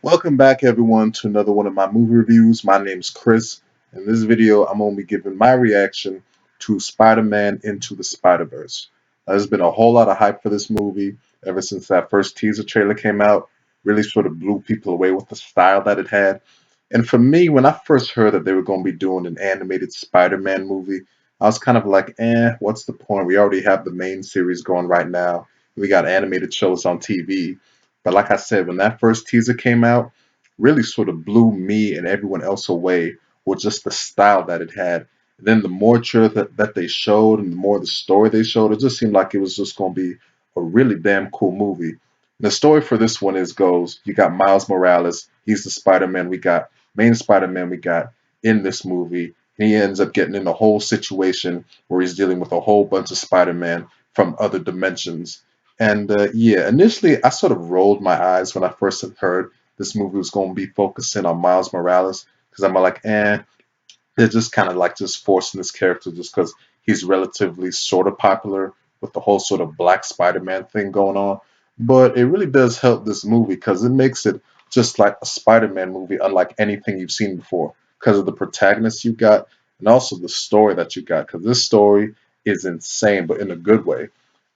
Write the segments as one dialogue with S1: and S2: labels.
S1: Welcome back, everyone, to another one of my movie reviews. My name's Chris. In this video, I'm going to be giving my reaction to Spider-Man Into the Spider-Verse. Now, there's been a whole lot of hype for this movie ever since that first teaser trailer came out. Really sort of blew people away with the style that it had. And for me, when I first heard that they were going to be doing an animated Spider-Man movie, I was kind of like, what's the point? We already have the main series going right now. We got animated shows on TV. But like I said, when that first teaser came out, really sort of blew me and everyone else away with just the style that it had. And then the more trailer that they showed and the more the story they showed, it just seemed like it was just going to be a really damn cool movie. And the story for this one is goes, you got Miles Morales, he's the Spider-Man we got, main Spider-Man we got in this movie. And he ends up getting in a whole situation where he's dealing with a whole bunch of Spider-Man from other dimensions. And yeah, initially I sort of rolled my eyes when I first had heard this movie was going to be focusing on Miles Morales because I'm like, they're just kind of like just forcing this character just because he's relatively sort of popular with the whole sort of Black Spider-Man thing going on. But it really does help this movie because it makes it just like a Spider-Man movie, unlike anything you've seen before, because of the protagonist you got and also the story that you got. Because this story is insane, but in a good way.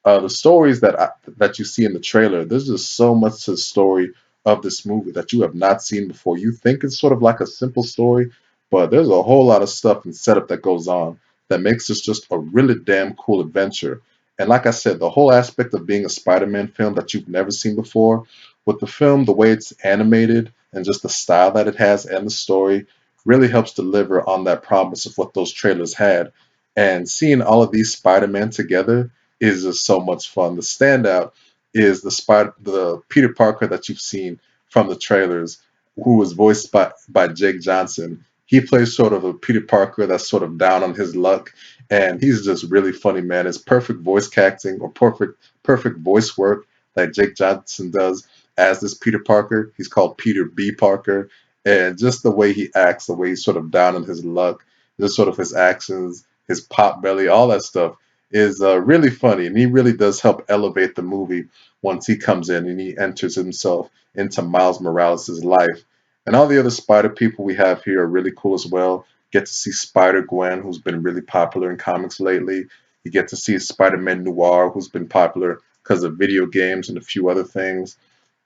S1: The stories that you see in the trailer, there's just so much to the story of this movie that you have not seen before. You think it's sort of like a simple story, but there's a whole lot of stuff and setup that goes on that makes this just a really damn cool adventure. And like I said, the whole aspect of being a Spider-Man film that you've never seen before, with the film, the way it's animated and just the style that it has and the story really helps deliver on that promise of what those trailers had. And seeing all of these Spider-Man together is just so much fun. The standout is the Peter Parker that you've seen from the trailers, who was voiced by Jake Johnson. He plays sort of a Peter Parker that's sort of down on his luck, and he's just really funny, man. It's perfect voice casting or perfect voice work that Jake Johnson does as this Peter Parker. He's called Peter B. Parker, and just the way he acts, the way he's sort of down on his luck, just sort of his actions, his pop belly, all that stuff is really funny, and he really does help elevate the movie once he comes in and he enters himself into Miles Morales' life. And all the other Spider people we have here are really cool as well. Get to see Spider Gwen, who's been really popular in comics lately. You get to see Spider Man Noir, who's been popular because of video games and a few other things.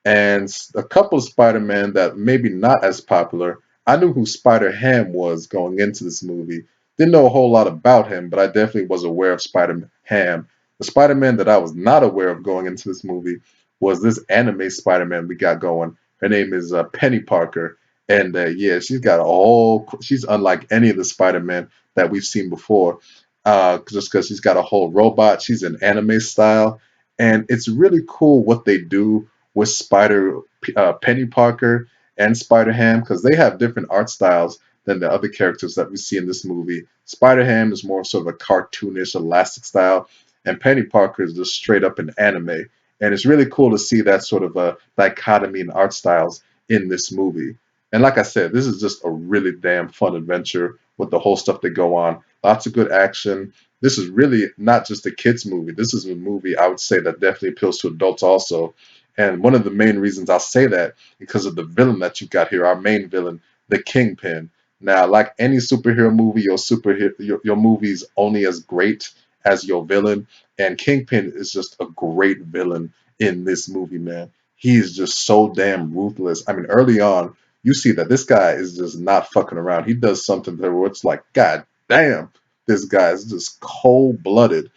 S1: And a couple of Spider-Man that maybe not as popular. I knew who Spider-Ham was going into this movie. Didn't know a whole lot about him, but I definitely was aware of Spider-Ham. The Spider-Man that I was not aware of going into this movie was this anime Spider-Man we got going. Her name is Penny Parker. And yeah, she's unlike any of the Spider-Man that we've seen before. Just because she's got a whole robot. She's an anime style. And it's really cool what they do with Penny Parker and Spider Ham because they have different art styles than the other characters that we see in this movie. Spider Ham is more sort of a cartoonish, elastic style, and Penny Parker is just straight up an anime. And it's really cool to see that sort of a dichotomy in art styles in this movie. And like I said, this is just a really damn fun adventure with the whole stuff that go on. Lots of good action. This is really not just a kids movie. This is a movie I would say that definitely appeals to adults also. And one of the main reasons I'll say that because of the villain that you got here, our main villain, the Kingpin. Now, like any superhero movie, your movie's only as great as your villain, and Kingpin is just a great villain in this movie, man. He's just so damn ruthless. I mean, early on, you see that this guy is just not fucking around. He does something that where it's like, God damn, this guy is just cold blooded.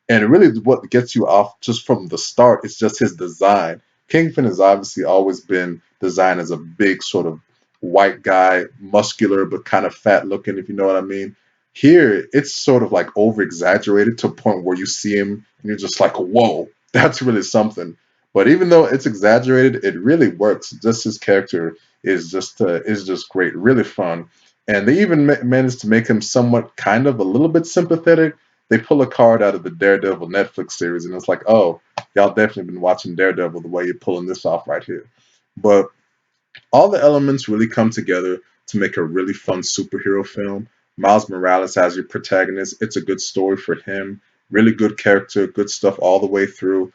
S1: And really, what gets you off just from the start is just his design. Kingpin has obviously always been designed as a big sort of white guy, muscular but kind of fat looking, if you know what I mean. Here, it's sort of like over exaggerated to a point where you see him and you're just like, whoa, that's really something. But even though it's exaggerated, it really works. Just his character is just great, really fun. And they even managed to make him somewhat kind of a little bit sympathetic. They pull a card out of the Daredevil Netflix series, and it's like, oh, y'all definitely been watching Daredevil the way you're pulling this off right here. But all the elements really come together to make a really fun superhero film. Miles Morales as your protagonist. It's a good story for him. Really good character, good stuff all the way through.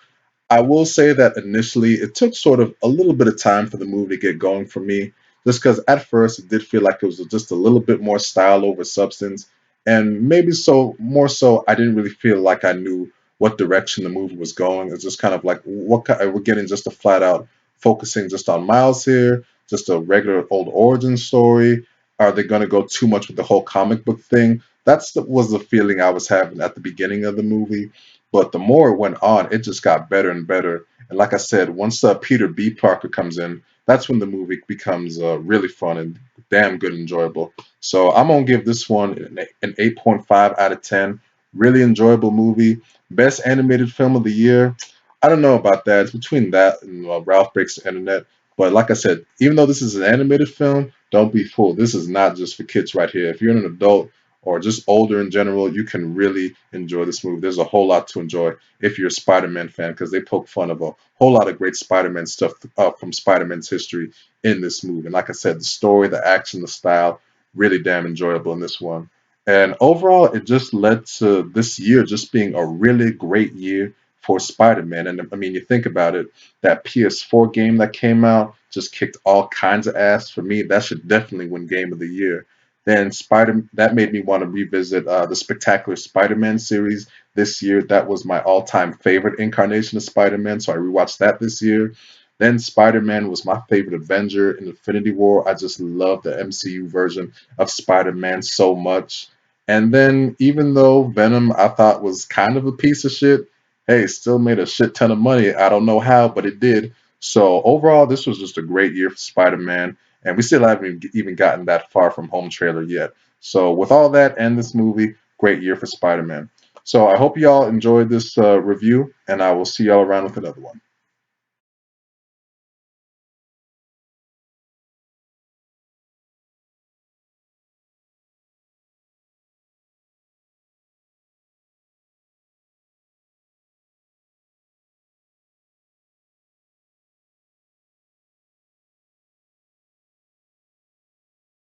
S1: I will say that initially it took sort of a little bit of time for the movie to get going for me, just because at first it did feel like it was just a little bit more style over substance, and maybe so more so I didn't really feel like I knew what direction the movie was going. It's just kind of like we're getting just a flat out focusing just on Miles here, just a regular old origin story. Are they going to go too much with the whole comic book thing? Was the feeling I was having at the beginning of the movie. But the more it went on, it just got better and better. And like I said, once Peter B. Parker comes in, that's when the movie becomes really fun and damn good and enjoyable. So I'm gonna give this one an 8.5 out of 10. Really enjoyable movie. Best animated film of the year. I don't know about that. It's between that and Ralph Breaks the Internet. But like I said, even though this is an animated film, don't be fooled. This is not just for kids right here. If you're an adult or just older in general, you can really enjoy this movie. There's a whole lot to enjoy if you're a Spider-Man fan because they poke fun of a whole lot of great Spider-Man stuff from Spider-Man's history in this movie. And like I said, the story, the action, the style, really damn enjoyable in this one. And overall, it just led to this year just being a really great year for Spider-Man. And I mean, you think about it, that PS4 game that came out just kicked all kinds of ass. For me, that should definitely win Game of the Year. Then Spider that made me want to revisit the Spectacular Spider-Man series this year. That was my all-time favorite incarnation of Spider-Man, so I rewatched that this year. Then Spider-Man was my favorite Avenger in Infinity War. I just love the MCU version of Spider-Man so much. And then even though Venom I thought was kind of a piece of shit, hey, it still made a shit ton of money. I don't know how, but it did. So overall, this was just a great year for Spider-Man, and we still haven't even gotten that far from home trailer yet. So with all that and this movie, great year for Spider-Man. So I hope y'all enjoyed this review, and I will see y'all around with another one.